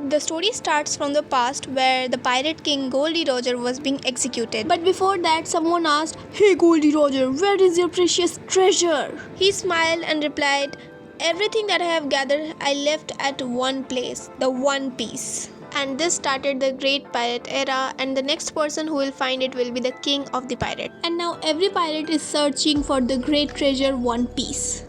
The story starts from the past where the pirate king Goldie Roger was being executed. But before that, someone asked, "Hey Goldie Roger, where is your precious treasure?" He smiled and replied, "Everything that I have gathered, I left at one place, the One Piece." And this started the great pirate era, and the next person who will find it will be the king of the pirate. And now every pirate is searching for the great treasure One Piece.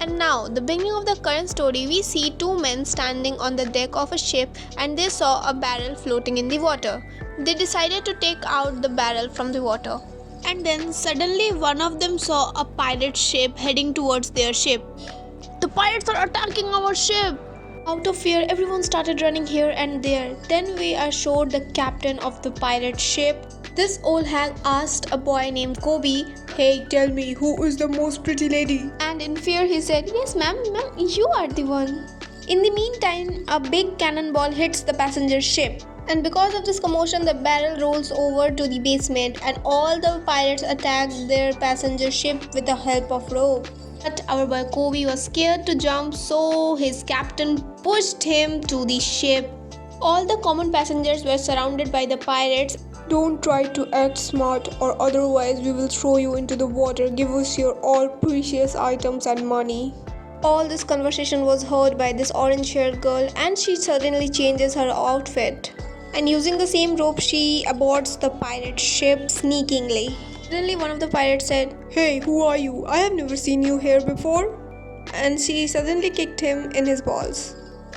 And now, the beginning of the current story, we see two men standing on the deck of a ship and they saw a barrel floating in the water. They decided to take out the barrel from the water. And then suddenly one of them saw a pirate ship heading towards their ship. "The pirates are attacking our ship!" Out of fear, everyone started running here and there. Then we are showed the captain of the pirate ship. This old hag asked a boy named Kobe, "Hey, tell me, who is the most pretty lady?" And in fear he said, "Yes ma'am, you are the one." In the meantime, a big cannonball hits the passenger ship. And because of this commotion, the barrel rolls over to the basement and all the pirates attack their passenger ship with the help of rope. But our boy Kobe was scared to jump, so his captain pushed him to the ship. All the common passengers were surrounded by the pirates. Don't try to act smart or otherwise we will throw you into the water. Give us your all precious items and money. All this conversation was heard by this orange-haired girl and she suddenly changes her outfit. And using the same rope, she aborts the pirate ship sneakingly. Suddenly one of the pirates said, "Hey, who are you? I have never seen you here before." And she suddenly kicked him in his balls.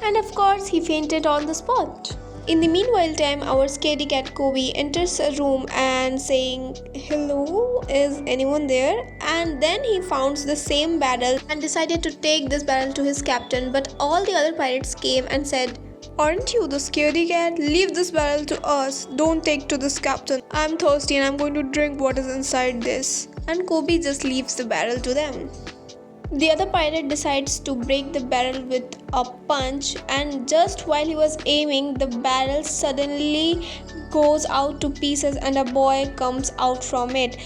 And of course, he fainted on the spot. In the meanwhile time, our scaredy cat Kobe enters a room and saying, "Hello, is anyone there?" And then he found the same barrel and decided to take this barrel to his captain. But all the other pirates came and said, "Aren't you the scaredy cat? Leave this barrel to us. Don't take to this captain. I'm thirsty and I'm going to drink what is inside this." And Kobe just leaves the barrel to them. The other pirate decides to break the barrel with a punch, and just while he was aiming, the barrel suddenly goes out to pieces and a boy comes out from it.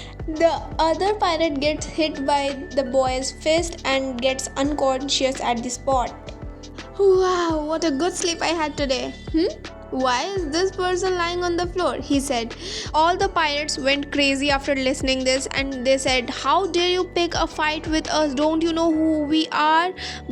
The other pirate gets hit by the boy's fist and gets unconscious at the spot. "Wow, what a good sleep I had today. Why is this person lying on the floor?" he said. All the pirates went crazy after listening this and they said, "How dare you pick a fight with us? Don't you know who we are?"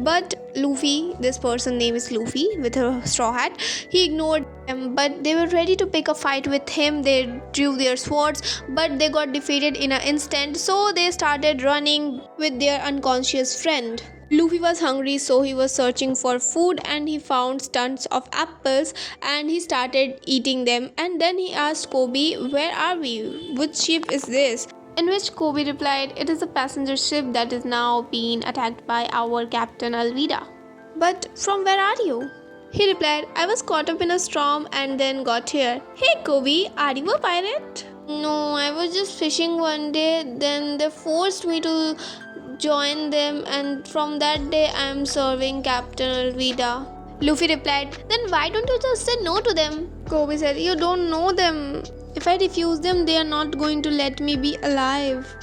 But Luffy, this person name is Luffy with a straw hat, he ignored them. But they were ready to pick a fight with him. They drew their swords, but they got defeated in an instant, so they started running with their unconscious friend. Luffy was hungry, so he was searching for food and he found tons of apples and he started eating them. And then he asked Kobe, "Where are we? Which ship is this?" In which Kobe replied, "It is a passenger ship that is now being attacked by our Captain Alvida." "But from where are you?" He replied, "I was caught up in a storm and then got here." "Hey Kobe, are you a pirate?" "No, I was just fishing one day, then they forced me to join them and from that day I am serving Captain Alvida." Luffy replied, "Then why don't you just say no to them?" Kobe said, "You don't know them. If I refuse them, they are not going to let me be alive."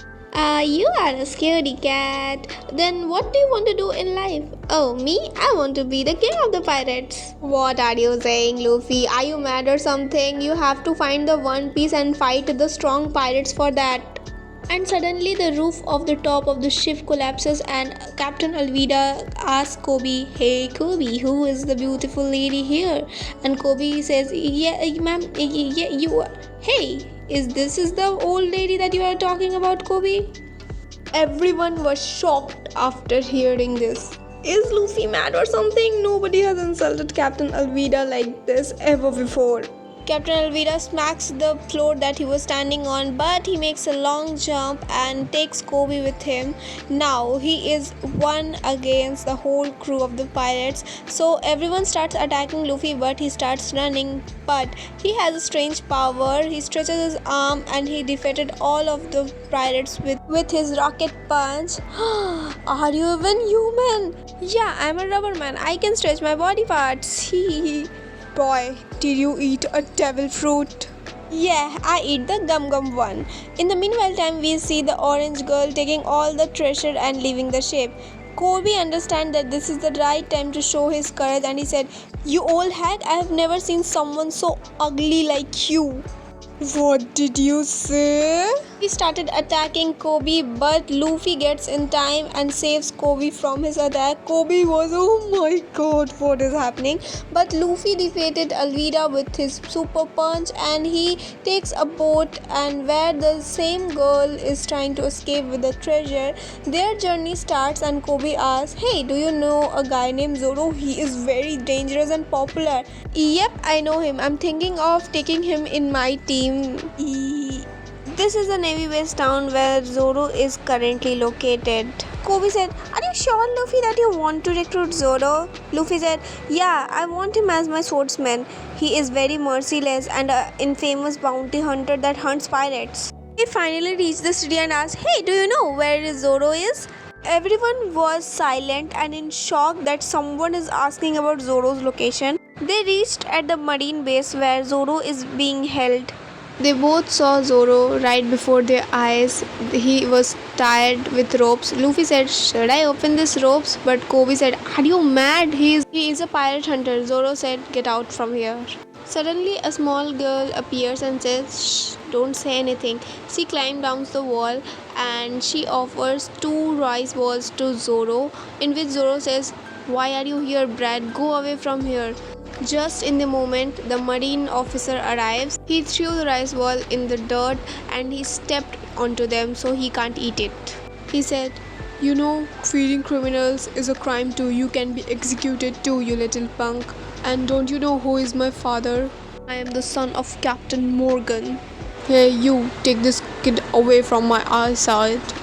You are a scaredy cat. Then what do you want to do in life?" "Oh, me? I want to be the king of the pirates." "What are you saying, Luffy? Are you mad or something? You have to find the One Piece and fight the strong pirates for that." And suddenly the roof of the top of the ship collapses and Captain Alvida asks Kobe, "Hey Kobe, who is the beautiful lady here?" And Kobe says, "Yeah, ma'am, yeah, you are." "Hey, is the old lady that you are talking about, Kobe?" Everyone was shocked after hearing this. Is Luffy mad or something? Nobody has insulted Captain Alvida like this ever before. Captain Alvida smacks the floor that he was standing on, but he makes a long jump and takes Kobe with him. Now he is one against the whole crew of the pirates. So everyone starts attacking Luffy, but he starts running. But he has a strange power. He stretches his arm and he defeated all of the pirates with his rocket punch. "Are you even human?" "Yeah, I'm a rubber man. I can stretch my body parts." Boy, did you eat a devil fruit? Yeah, I eat the gum gum one. In the meanwhile time, we see the orange girl taking all the treasure and leaving the ship. Kobe understands that this is the right time to show his courage and he said, "You old hag, I have never seen someone so ugly like you." What did you say? He started attacking Kobe, but Luffy gets in time and saves Kobe from his attack. Kobe was, oh my god, what is happening? But Luffy defeated Alvida with his super punch and he takes a boat and where the same girl is trying to escape with the treasure. Their journey starts and Kobe asks, "Hey, do you know a guy named Zoro? He is very dangerous and popular." "Yep, I know him. I'm thinking of taking him in my team." This is the Navy base town where Zoro is currently located. Kobe said, "Are you sure, Luffy, that you want to recruit Zoro?" Luffy said, "Yeah, I want him as my swordsman. He is very merciless and an infamous bounty hunter that hunts pirates." He finally reached the city and asked, "Hey, do you know where Zoro is?" Everyone was silent and in shock that someone is asking about Zoro's location. They reached at the marine base where Zoro is being held. They both saw Zoro right before their eyes. He was tied with ropes. Luffy said, "Should I open these ropes?" But Kobe said, "Are you mad? He is a pirate hunter." Zoro said, "Get out from here." Suddenly, a small girl appears and says, "Shh, don't say anything." She climbs down the wall and she offers 2 rice balls to Zoro, in which Zoro says, "Why are you here, Brad? Go away from here." Just in the moment the marine officer arrives, he threw the rice ball in the dirt and he stepped onto them so he can't eat it. He said, You know, feeding criminals is a crime too. You can be executed too, you little punk. And don't you know who is my father? I am the son of Captain Morgan. Hey, you, take this kid away from my eyesight.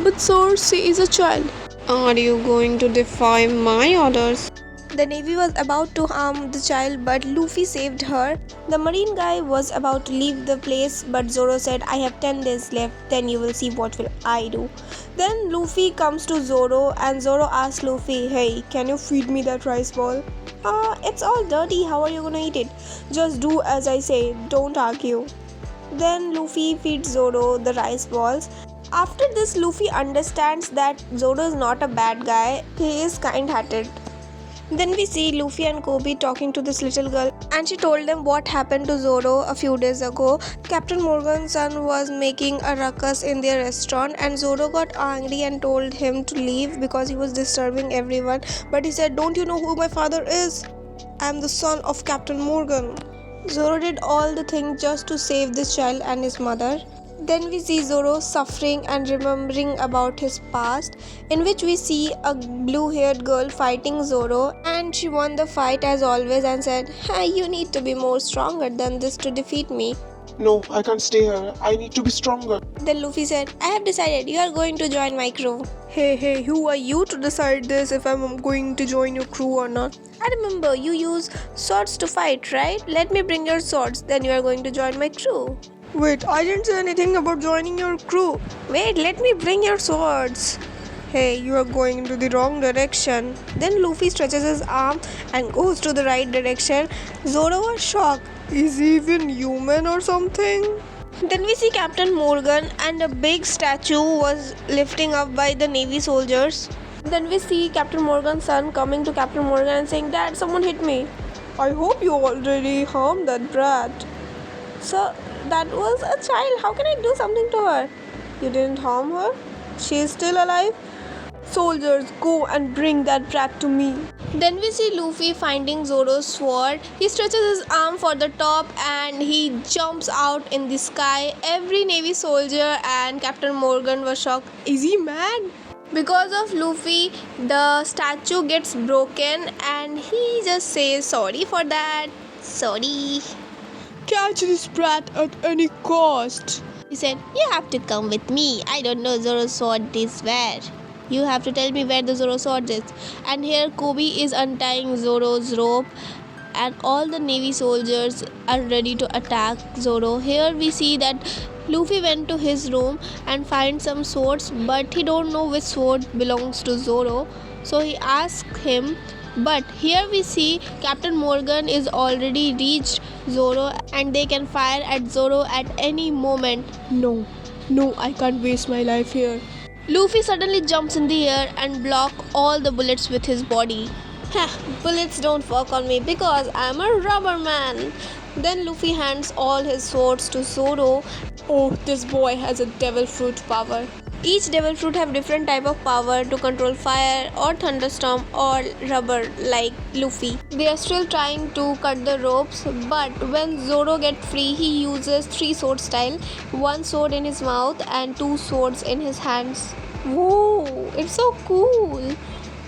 But sir, she is a child. Are you going to defy my orders? The Navy was about to harm the child, but Luffy saved her. The marine guy was about to leave the place, but Zoro said, "I have 10 days left, then you will see what will I do." Then Luffy comes to Zoro and Zoro asks Luffy, "Hey, can you feed me that rice ball?" It's all dirty, how are you gonna eat it?" "Just do as I say, don't argue." Then Luffy feeds Zoro the rice balls. After this, Luffy understands that Zoro is not a bad guy, he is kind-hearted. Then we see Luffy and Kobe talking to this little girl and she told them what happened to Zoro a few days ago. Captain Morgan's son was making a ruckus in their restaurant and Zoro got angry and told him to leave because he was disturbing everyone. But he said, "Don't you know who my father is? I am the son of Captain Morgan." Zoro did all the things just to save this child and his mother. Then we see Zoro suffering and remembering about his past, in which we see a blue-haired girl fighting Zoro and she won the fight as always and said, "Hey, you need to be more stronger than this to defeat me." No, I can't stay here. I need to be stronger. Then Luffy said, "I have decided you are going to join my crew." Hey, who are you to decide this if I'm going to join your crew or not? "I remember you use swords to fight, right? Let me bring your swords, then you are going to join my crew." Wait, I didn't say anything about joining your crew. "Wait, let me bring your swords." Hey, you are going into the wrong direction. Then Luffy stretches his arm and goes to the right direction. Zoro was shocked. Is he even human or something? Then we see Captain Morgan and a big statue was lifting up by the Navy soldiers. Then we see Captain Morgan's son coming to Captain Morgan and saying, "Dad, someone hit me." I hope you already harmed that brat. "Sir, that was a child. How can I do something to her?" You didn't harm her? She is still alive? Soldiers, go and bring that brat to me. Then we see Luffy finding Zoro's sword. He stretches his arm for the top and he jumps out in the sky. Every Navy soldier and Captain Morgan were shocked. Is he mad? Because of Luffy, the statue gets broken and he just says, "Sorry for that. Sorry." Catch this brat at any cost. He said, "You have to come with me. I don't know Zoro's sword is where. You have to tell me where the Zoro sword is." And here Kobe is untying Zoro's rope and all the Navy soldiers are ready to attack Zoro. Here we see that Luffy went to his room and find some swords, but he don't know which sword belongs to Zoro. So he asked him, but here we see Captain Morgan is already reached Zoro and they can fire at Zoro at any moment. No, I can't waste my life here. Luffy suddenly jumps in the air and block all the bullets with his body. Heh, bullets don't work on me because I'm a rubber man. Then Luffy hands all his swords to Zoro. Oh, this boy has a devil fruit power. Each devil fruit have different type of power to control fire or thunderstorm or rubber like Luffy. They are still trying to cut the ropes, but when Zoro gets free, he uses 3 sword style, 1 sword in his mouth and 2 swords in his hands. Whoa, it's so cool.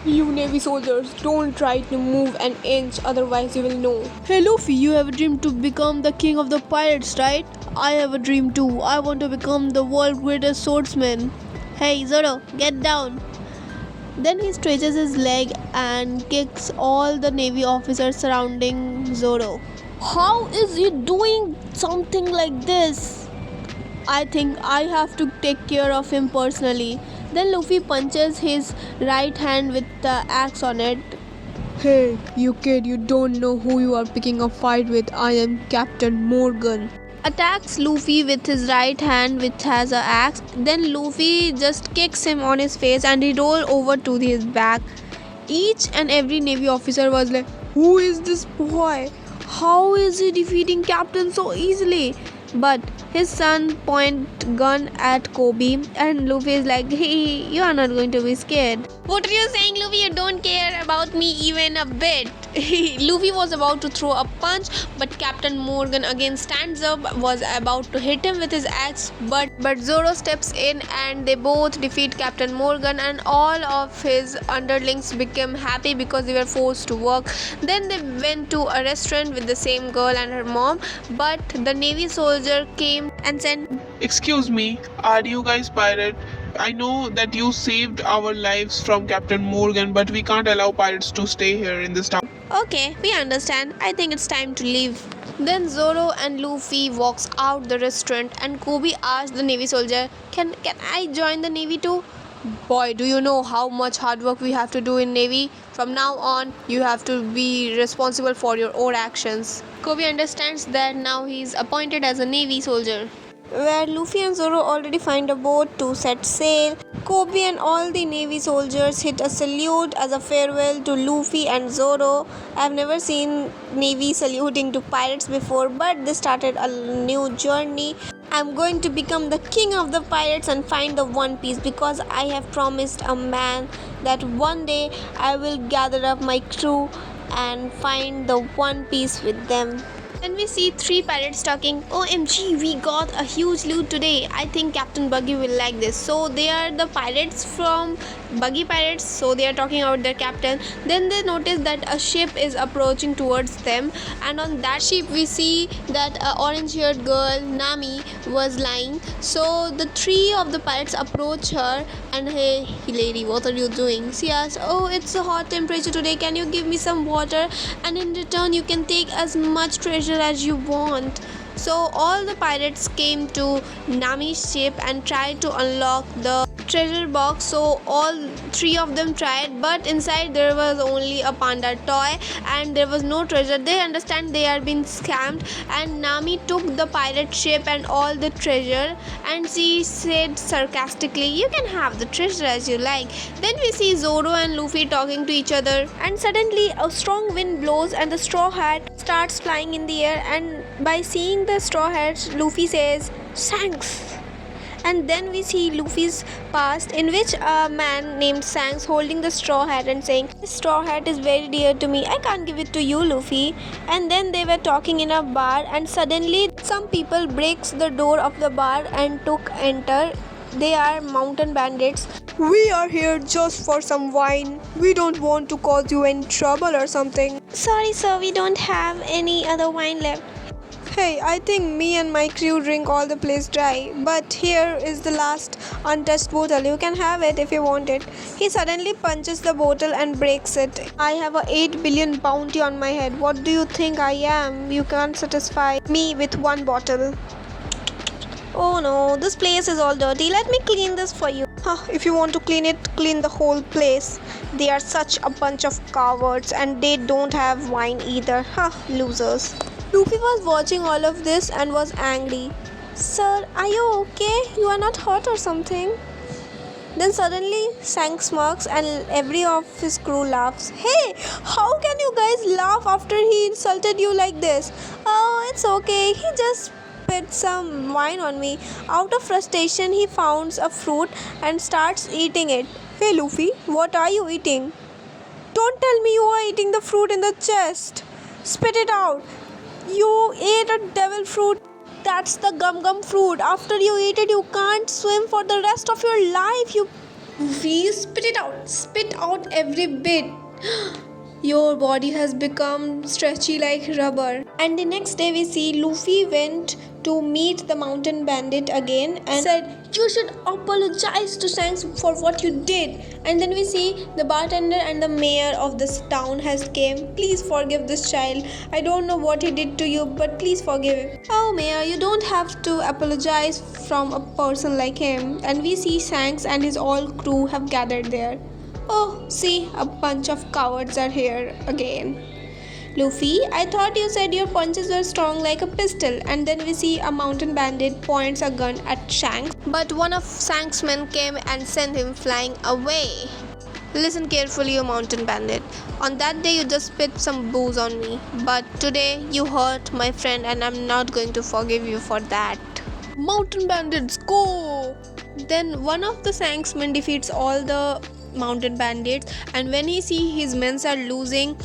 You Navy soldiers, don't try to move an inch, otherwise you will know. Hey Luffy, you have a dream to become the king of the pirates, right? I have a dream too. I want to become the world's greatest swordsman. Hey Zoro, get down. Then he stretches his leg and kicks all the navy officers surrounding Zoro. How is he doing something like this? I think I have to take care of him personally. Then Luffy punches his right hand with the axe on it. Hey, you kid, you don't know who you are picking a fight with. I am Captain Morgan. Attacks Luffy with his right hand which has a axe. Then Luffy just kicks him on his face and he rolls over to his back. Each and every navy officer was like, who is this boy? How is he defeating Captain so easily? But his son point gun at Kobe and Luffy is like, hey, you are not going to be scared. What are you saying, Luffy? You don't care about me even a bit. Luffy was about to throw a punch, but Captain Morgan again stands up, was about to hit him with his axe, but Zoro steps in and they both defeat Captain Morgan and all of his underlings became happy because they were forced to work. Then they went to a restaurant with the same girl and her mom, but the navy soldier came and said, Excuse me, are you guys pirate? I know that you saved our lives from Captain Morgan, but we can't allow pirates to stay here in this town. okay, we understand. I think it's time to leave. Then Zoro and Luffy walks out the restaurant and Kobe asks the navy soldier, Can I join the navy too? Boy, do you know how much hard work we have to do in navy? From now on, you have to be responsible for your own actions. Kobe understands that now he is appointed as a navy soldier. Where Luffy and Zoro already find a boat to set sail, Kobe and all the navy soldiers hit a salute as a farewell to Luffy and Zoro. I've never seen navy saluting to pirates before, but they started a new journey. I'm going to become the king of the pirates and find the One Piece because I have promised a man that one day I will gather up my crew and find the One Piece with them. Then we see 3 pirates talking, OMG, we got a huge loot today. I think Captain Buggy will like this. So they are the pirates from Buggy Pirates. So they are talking about their captain. Then they notice that a ship is approaching towards them. And on that ship we see that a orange haired girl, Nami, was lying. So the 3 of the pirates approach her and, hey lady, what are you doing? She asks, oh, it's a hot temperature today. Can you give me some water? And in return you can take as much treasure as you want. So all the pirates came to Nami's ship and tried to unlock the treasure box. So all 3 of them tried, but inside there was only a panda toy and there was no treasure. They understand they are being scammed, and Nami took the pirate ship and all the treasure, and she said sarcastically, you can have the treasure as you like. Then we see Zoro and Luffy talking to each other, and suddenly a strong wind blows and the straw hat starts flying in the air, and by seeing the straw hat, Luffy says, Shanks. And then we see Luffy's past, in which a man named Shanks holding the straw hat and saying, this straw hat is very dear to me, I can't give it to you, Luffy. And then they were talking in a bar, and suddenly some people breaks the door of the bar and took enter. They are mountain bandits. We are here just for some wine. We don't want to cause you any trouble or something. Sorry sir, we don't have any other wine left. Hey, I think me and my crew drink all the place dry, but here is the last untouched bottle. You can have it if you want it. He suddenly punches the bottle and breaks it. I have a 8 billion bounty on my head. What do you think I am? You can't satisfy me with one bottle. Oh no, this place is all dirty. Let me clean this for you. If you want to clean it, clean the whole place. They are such a bunch of cowards and they don't have wine either. Losers. Luffy was watching all of this and was angry. Sir, are you okay? You are not hurt or something? Then suddenly Shanks smirks and every of his crew laughs. Hey, how can you guys laugh after he insulted you like this? Oh, it's okay. He just spit some wine on me. Out of frustration, he founds a fruit and starts eating it. Hey Luffy, what are you eating? Don't tell me you are eating the fruit in the chest. Spit it out. You ate a devil fruit. That's the gum gum fruit. After you eat it, you can't swim for the rest of your life. We spit it out. Spit out every bit. Your body has become stretchy like rubber. And the next day, we see Luffy went to meet the mountain bandit again and said, "You should apologize to Shanks for what you did." And then we see the bartender and the mayor of this town has came. Please forgive this child. I don't know what he did to you, but please forgive him. Oh, mayor, you don't have to apologize from a person like him. And we see Shanks and his all crew have gathered there. Oh, see, a bunch of cowards are here again. Luffy, I thought you said your punches were strong like a pistol. And then we see a mountain bandit points a gun at Shanks. But one of Shanks' men came and sent him flying away. Listen carefully, you mountain bandit. On that day, you just spit some booze on me. But today, you hurt my friend, and I'm not going to forgive you for that. Mountain bandits, go! Then one of the Shanks men defeats all the mountain bandits, and when he sees his men are losing,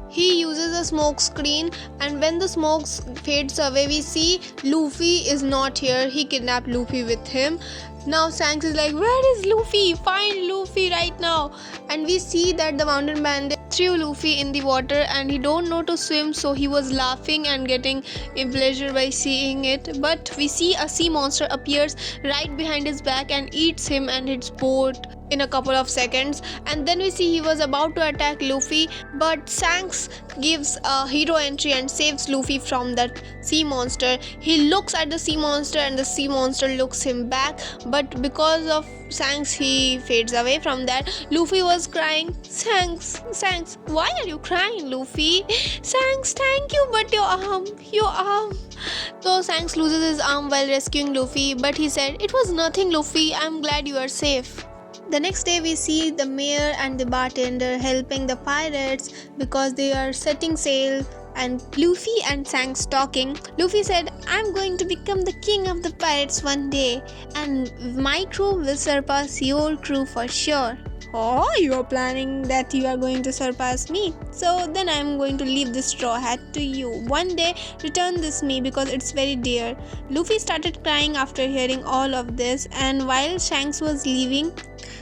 he uses a smoke screen, and when the smoke fades away, we see Luffy is not here. He kidnapped Luffy with him. Now Shanks is like, where is Luffy? Find Luffy right now. And we see that the mountain bandit threw Luffy in the water and he don't know to swim, so he was laughing and getting a pleasure by seeing it. But we see a sea monster appears right behind his back and eats him and his boat in a couple of seconds. And then we see he was about to attack Luffy, but Shanks gives a hero entry and saves Luffy from that sea monster. He looks at the sea monster and the sea monster looks him back, but because of Shanks he fades away from that. Luffy was crying, Shanks, why are you crying, Luffy? Shanks, thank you, but your arm. So Shanks loses his arm while rescuing Luffy, but he said, it was nothing, Luffy, I'm glad you are safe. The next day we see the mayor and the bartender helping the pirates because they are setting sail, and Luffy and Shanks talking. Luffy said, I'm going to become the king of the pirates one day, and my crew will surpass your crew for sure. Oh, you are planning that you are going to surpass me. So then I am going to leave this straw hat to you. One day, return this me because it's very dear. Luffy started crying after hearing all of this, and while Shanks was leaving,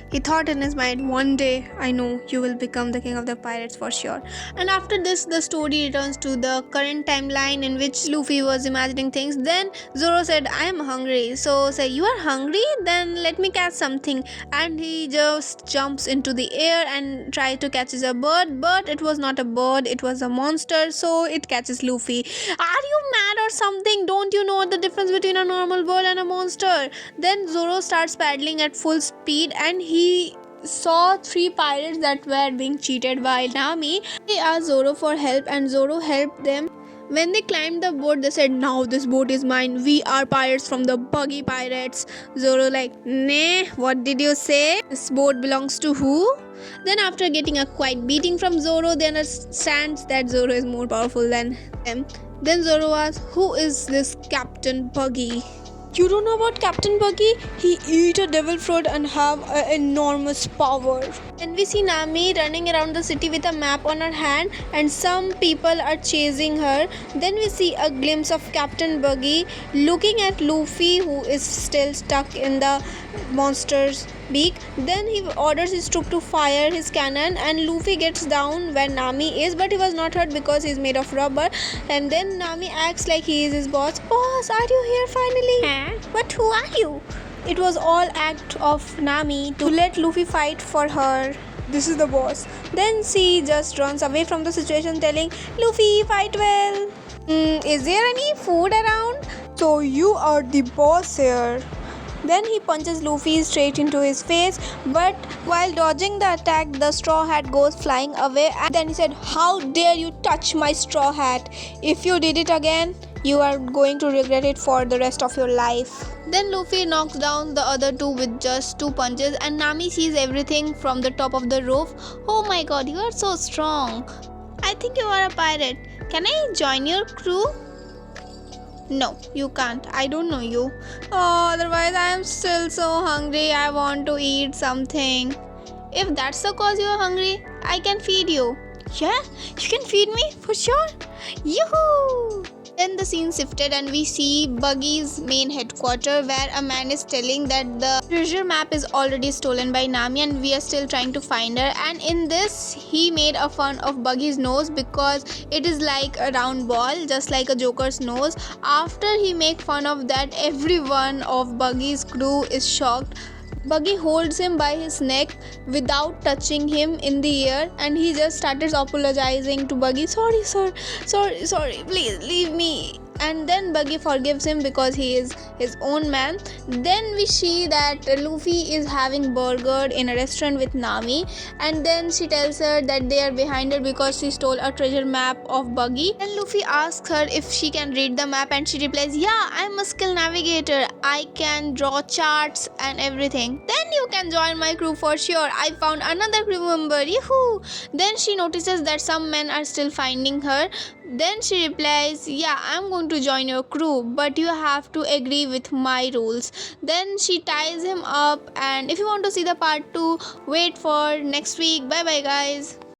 he thought in his mind, one day I know you will become the king of the pirates for sure. And after this, the story returns to the current timeline in which Luffy was imagining things. Then Zoro said, I am hungry. So say, you are hungry? Then let me catch something. And he just jumps into the air and tries to catch a bird. But it was not a bird, it was a monster. So it catches Luffy. Are you mad or something? Don't you know the difference between a normal bird and a monster? Then Zoro starts paddling at full speed and he saw 3 pirates that were being cheated by Nami. They asked Zoro for help and Zoro helped them. When they climbed the boat, they said, now this boat is mine. We are pirates from the buggy pirates. Zoro like, nah, what did you say? This boat belongs to who? Then after getting a quiet beating from Zoro, they understand that Zoro is more powerful than them. Then Zoro asks, who is this Captain Buggy? You don't know about Captain Buggy? He eat a devil fruit and have an enormous power. Then we see Nami running around the city with a map on her hand and some people are chasing her. Then we see a glimpse of Captain Buggy looking at Luffy, who is still stuck in the monster's beak. Then he orders his troop to fire his cannon and Luffy gets down where Nami is, but he was not hurt because he is made of rubber. And then Nami acts like he is his boss. Boss, are you here finally? But who are you? It was all act of Nami to let Luffy fight for her. This is the boss. Then she just runs away from the situation telling Luffy, fight well. Is there any food around? So you are the boss here. Then he punches Luffy straight into his face, but while dodging the attack, the straw hat goes flying away and then he said, how dare you touch my straw hat? If you did it again, You are going to regret it for the rest of your life. Then Luffy knocks down the other two with just 2 punches, and Nami sees everything from the top of the roof. Oh my god, you are so strong. I think you are a pirate. Can I join your crew? No, you can't. I don't know you. Oh, otherwise I am still so hungry. I want to eat something. If that's the cause you are hungry, I can feed you. Yeah, you can feed me for sure. Yoo-hoo! Then the scene shifted and we see Buggy's main headquarters, where a man is telling that the treasure map is already stolen by Nami and we are still trying to find her. And in this, he made a fun of Buggy's nose because it is like a round ball, just like a Joker's nose. After he make fun of that, everyone of Buggy's crew is shocked. Buggy holds him by his neck without touching him in the air, and he just started apologizing to Buggy. Sorry, sir. Sorry. Please leave me. And then Buggy forgives him because he is his own man. Then we see that Luffy is having burger in a restaurant with Nami, and then she tells her that they are behind her because she stole a treasure map of Buggy. Then Luffy asks her if she can read the map, and she replies, "Yeah, I'm a skill navigator. I can draw charts and everything." Then you can join my crew for sure. I found another crew member. Yahoo! Then she notices that some men are still finding her. Then she replies, "Yeah, I'm going to join your crew, but you have to agree with my rules." Then she ties him up, and if you want to see the part 2, wait for next week. Bye bye, guys.